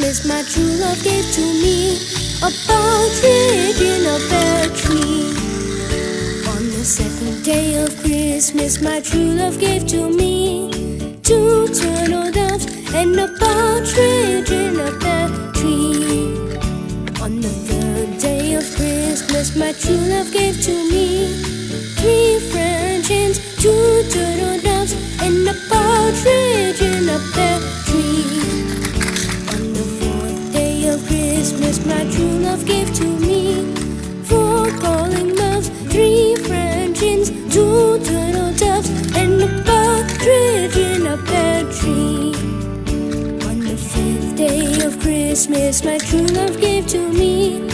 Christmas, my true love gave to me a partridge in a pear tree. On the second day of Christmas, my true love gave to me two turtle doves and a partridge in a pear tree. On the third day of Christmas, my true love gave to me three French hens, two turtle doves, and a partridge in a pear tree. On the fourth day of Christmas, my true love gave to me four calling doves, three French hens, two turtle doves, and a partridge in a pear tree. On the fifth day of Christmas, my true love gave to me